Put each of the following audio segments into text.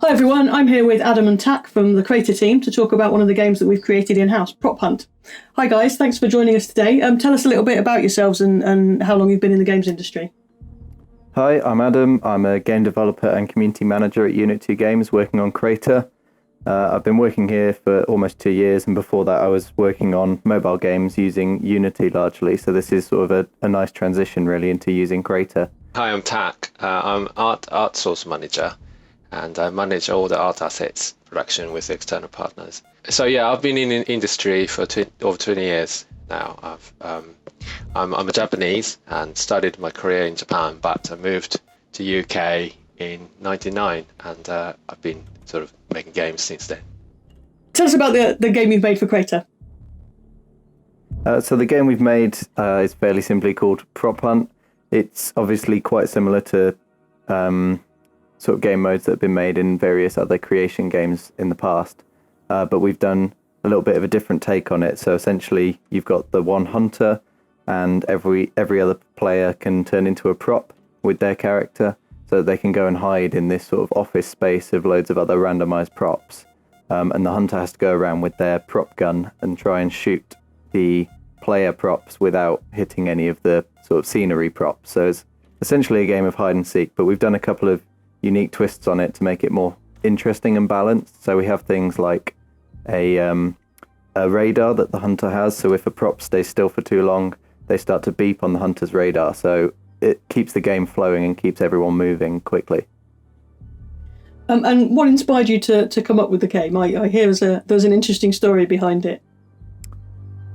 Hi everyone, I'm here with Adam and Tak from the Crayta team to talk about one of the games that we've created in-house, Prop Hunt. Hi guys, thanks for joining us today. Tell us a little bit about yourselves and how long you've been in the games industry. Hi, I'm Adam. I'm a game developer and community manager at Unit 2 Games working on Crayta. I've been working here for almost 2 years, and before that I was working on mobile games using Unity largely, so this is sort of a nice transition really into using Crayta. Hi, I'm Tak. I'm outsource manager, and I manage all the art assets production with external partners. So yeah, I've been in the industry for over 20 years now. I'm a Japanese and started my career in Japan, but I moved to UK in '99, and I've been sort of making games since then. Tell us about the game you've made for Crayta. So the game we've made is fairly simply called Prop Hunt. It's obviously quite similar to sort of game modes that have been made in various other creation games in the past, but we've done a little bit of a different take on it. So essentially you've got the one hunter, and every other player can turn into a prop with their character, so that they can go and hide in this sort of office space of loads of other randomized props, and the hunter has to go around with their prop gun and try and shoot the player props without hitting any of the sort of scenery props. So it's essentially a game of hide and seek, but we've done a couple of unique twists on it to make it more interesting and balanced. So we have things like a radar that the hunter has, so if a prop stays still for too long, they start to beep on the hunter's radar, so it keeps the game flowing and keeps everyone moving quickly. And what inspired you to come up with the game? I hear there's an interesting story behind it.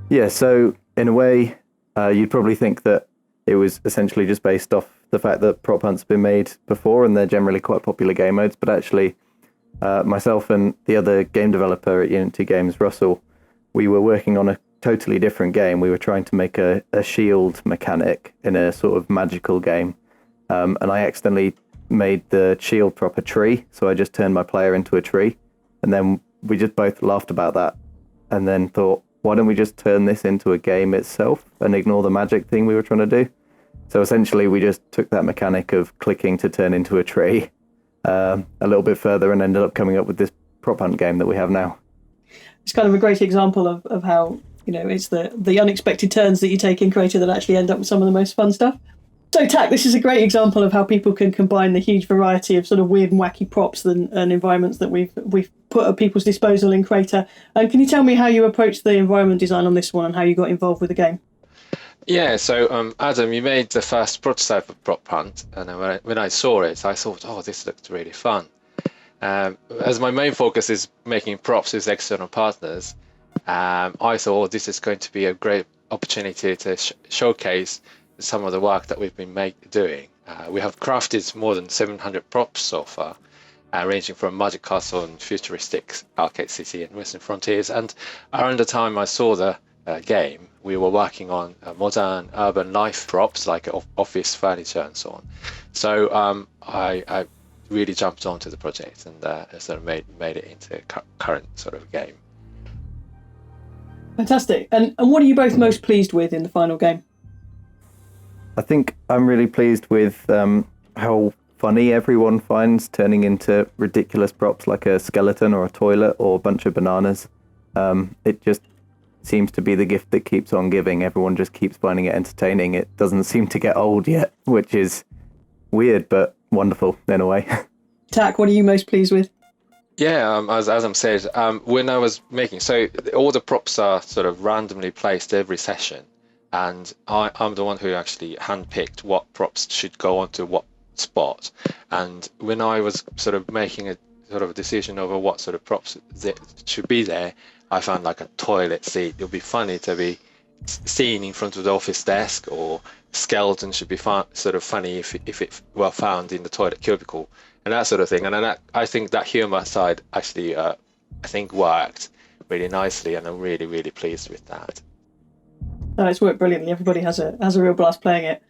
Yeah, so in a way, you'd probably think that it was essentially just based off the fact that Prop Hunt's been made before and they're generally quite popular game modes, but actually myself and the other game developer at Unity Games, Russell, we were working on a totally different game. We were trying to make a shield mechanic in a sort of magical game, and I accidentally made the shield prop a tree, so I just turned my player into a tree, and then we just both laughed about that and then thought, why don't we just turn this into a game itself and ignore the magic thing we were trying to do? So essentially we just took that mechanic of clicking to turn into a tree a little bit further and ended up coming up with this Prop Hunt game that we have now. It's kind of a great example of how, it's the unexpected turns that you take in Crayta that actually end up with some of the most fun stuff. So Tak, this is a great example of how people can combine the huge variety of sort of weird and wacky props and environments that we've put at people's disposal in Crayta. And can you tell me how you approached the environment design on this one and how you got involved with the game? Yeah, so Adam, you made the first prototype of Prop Hunt, and when I saw it, I thought, oh, this looked really fun. As my main focus is making props with external partners, I thought, oh, this is going to be a great opportunity to showcase some of the work that we've been doing. We have crafted more than 700 props so far, ranging from Magic Castle and futuristic arcade city and Western Frontiers. And around the time I saw the game, we were working on modern urban life props like office furniture and so on. So I really jumped onto the project and sort of made it into a current sort of game. Fantastic. And what are you both most pleased with in the final game? I think I'm really pleased with how funny everyone finds turning into ridiculous props like a skeleton or a toilet or a bunch of bananas. It just seems to be the gift that keeps on giving. Everyone just keeps finding it entertaining. It doesn't seem to get old yet, which is weird but wonderful in a way. Tak, what are you most pleased with? Yeah, as Adam said, when I was making, so all the props are sort of randomly placed every session, and I'm the one who actually handpicked what props should go onto what spot. And when I was sort of making a sort of decision over what sort of props that should be there, I found like a toilet seat. It would be funny to be seen in front of the office desk, or skeleton should be sort of funny if it were found in the toilet cubicle, and that sort of thing. And I think that humor side actually I think worked really nicely, and I'm really, really pleased with that. Oh, it's worked brilliantly. Everybody has a real blast playing it.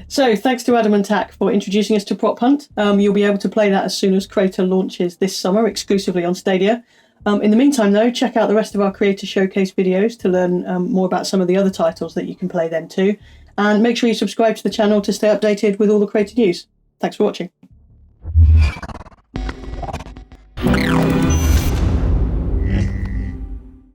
So thanks to Adam and Tak for introducing us to Prop Hunt. You'll be able to play that as soon as Crayta launches this summer exclusively on Stadia. In the meantime, though, check out the rest of our Creator Showcase videos to learn more about some of the other titles that you can play then too. And make sure you subscribe to the channel to stay updated with all the Crayta news. Thanks for watching.